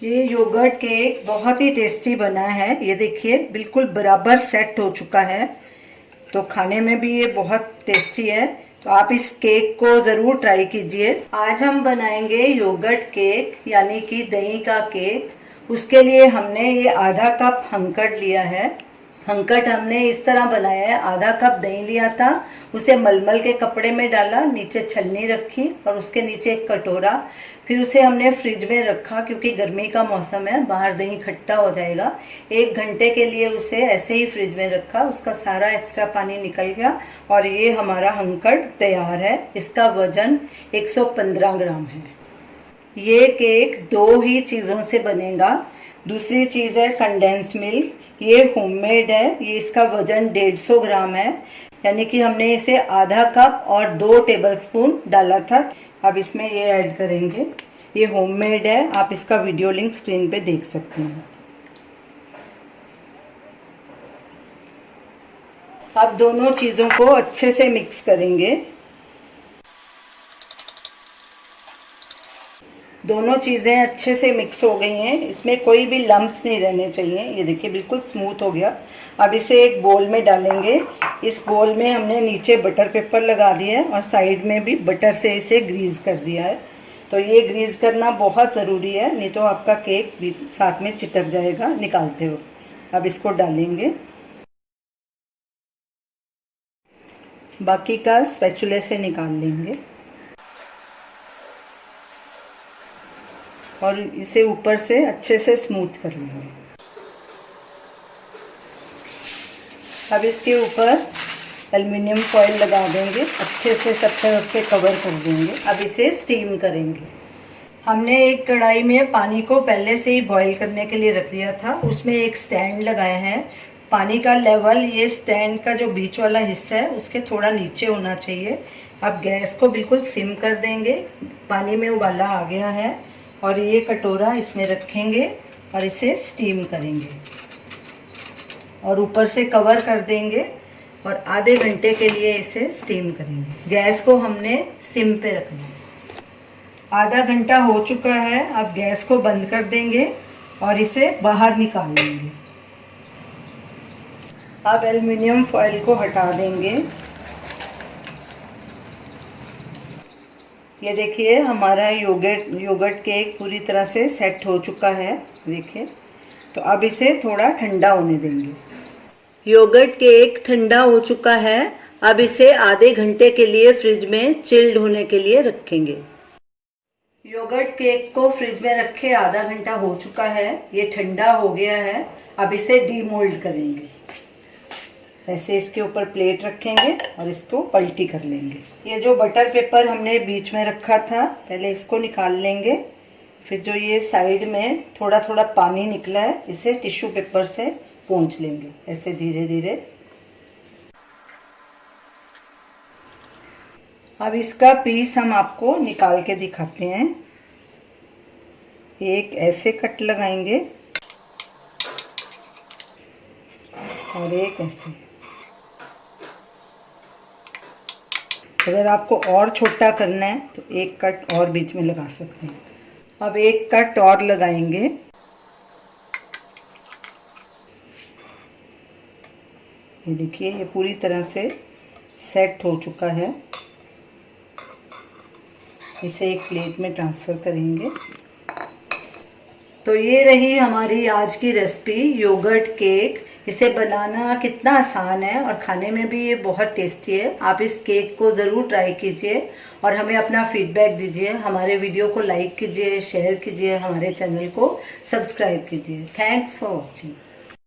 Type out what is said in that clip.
ये yogurt cake बहुत ही tasty बना है। ये देखिए बिल्कुल बराबर सेट हो चुका है, तो खाने में भी ये बहुत टेस्टी है। तो आप इस केक को ज़रूर ट्राई कीजिए। आज हम बनाएंगे योगर्ट केक यानी कि दही का केक। उसके लिए हमने ये आधा कप हंकट लिया है। हंकट हमने इस तरह बनाया है, आधा कप दही लिया था, उसे मलमल के कपड़े में डाला, नीचे छलनी रखी और उसके नीचे एक कटोरा। फिर उसे हमने फ्रिज में रखा क्योंकि गर्मी का मौसम है, बाहर दही खट्टा हो जाएगा। 1 घंटे के लिए उसे ऐसे ही फ्रिज में रखा, उसका सारा एक्स्ट्रा पानी निकल गया और ये हमारा हंकट तैयार है। इसका वजन 115 ग्राम है। ये केक 2 ही चीज़ों से बनेगा। दूसरी चीज़ है कंडेंस्ड मिल्क। ये होममेड है, ये इसका वजन 150 ग्राम है, यानी कि हमने इसे आधा कप और 2 टेबलस्पून डाला था। अब इसमें ये ऐड करेंगे। ये होममेड है, आप इसका वीडियो लिंक स्क्रीन पे देख सकते हैं। अब दोनों चीज़ों को अच्छे से मिक्स करेंगे। दोनों चीज़ें अच्छे से मिक्स हो गई हैं, इसमें कोई भी लम्प्स नहीं रहने चाहिए। ये देखिए बिल्कुल स्मूथ हो गया। अब इसे एक बोल में डालेंगे। इस बोल में हमने नीचे बटर पेपर लगा दिया है और साइड में भी बटर से इसे ग्रीस कर दिया है। तो ये ग्रीस करना बहुत ज़रूरी है, नहीं तो आपका केक भी साथ में चिपक जाएगा निकालते हो। अब इसको डालेंगे, बाकी का स्पैचुले से निकाल लेंगे और इसे ऊपर से अच्छे से स्मूथ कर लेंगे। अब इसके ऊपर एल्युमिनियम फॉइल लगा देंगे, अच्छे से सब तरफ से कवर कर देंगे। अब इसे स्टीम करेंगे। हमने एक कढ़ाई में पानी को पहले से ही बॉईल करने के लिए रख दिया था, उसमें एक स्टैंड लगाया है। पानी का लेवल ये स्टैंड का जो बीच वाला हिस्सा है उसके थोड़ा नीचे होना चाहिए। अब गैस को बिल्कुल सिम कर देंगे। पानी में उबाला आ गया है और ये कटोरा इसमें रखेंगे और इसे स्टीम करेंगे और ऊपर से कवर कर देंगे और आधे घंटे के लिए इसे स्टीम करेंगे। गैस को हमने सिम पे रखना है। आधा घंटा हो चुका है, अब गैस को बंद कर देंगे और इसे बाहर निकाल लेंगे। अब एल्युमिनियम फॉइल को हटा देंगे। ये देखिए हमारा योगर्ट केक पूरी तरह से सेट हो चुका है, देखिए। तो अब इसे थोड़ा ठंडा होने देंगे। योगर्ट केक ठंडा हो चुका है, अब इसे आधे घंटे के लिए फ्रिज में चिल्ड होने के लिए रखेंगे। योगर्ट केक को फ्रिज में रखे आधा घंटा हो चुका है, ये ठंडा हो गया है। अब इसे डीमोल्ड करेंगे। ऐसे इसके ऊपर प्लेट रखेंगे और इसको पलटी कर लेंगे। ये जो बटर पेपर हमने बीच में रखा था, पहले इसको निकाल लेंगे। फिर जो ये साइड में थोड़ा थोड़ा पानी निकला है, इसे टिश्यू पेपर से पोंछ लेंगे, ऐसे धीरे धीरे। अब इसका पीस हम आपको निकाल के दिखाते हैं। एक ऐसे कट लगाएंगे और एक ऐसे। अगर आपको और छोटा करना है तो एक कट और बीच में लगा सकते हैं। अब एक कट और लगाएंगे। ये देखिए ये पूरी तरह से सेट हो चुका है। इसे एक प्लेट में ट्रांसफ़र करेंगे। तो ये रही हमारी आज की रेसिपी योगर्ट केक। इसे बनाना कितना आसान है और खाने में भी ये बहुत टेस्टी है। आप इस केक को ज़रूर ट्राई कीजिए और हमें अपना फीडबैक दीजिए। हमारे वीडियो को लाइक कीजिए, शेयर कीजिए, हमारे चैनल को सब्सक्राइब कीजिए। Thanks for watching.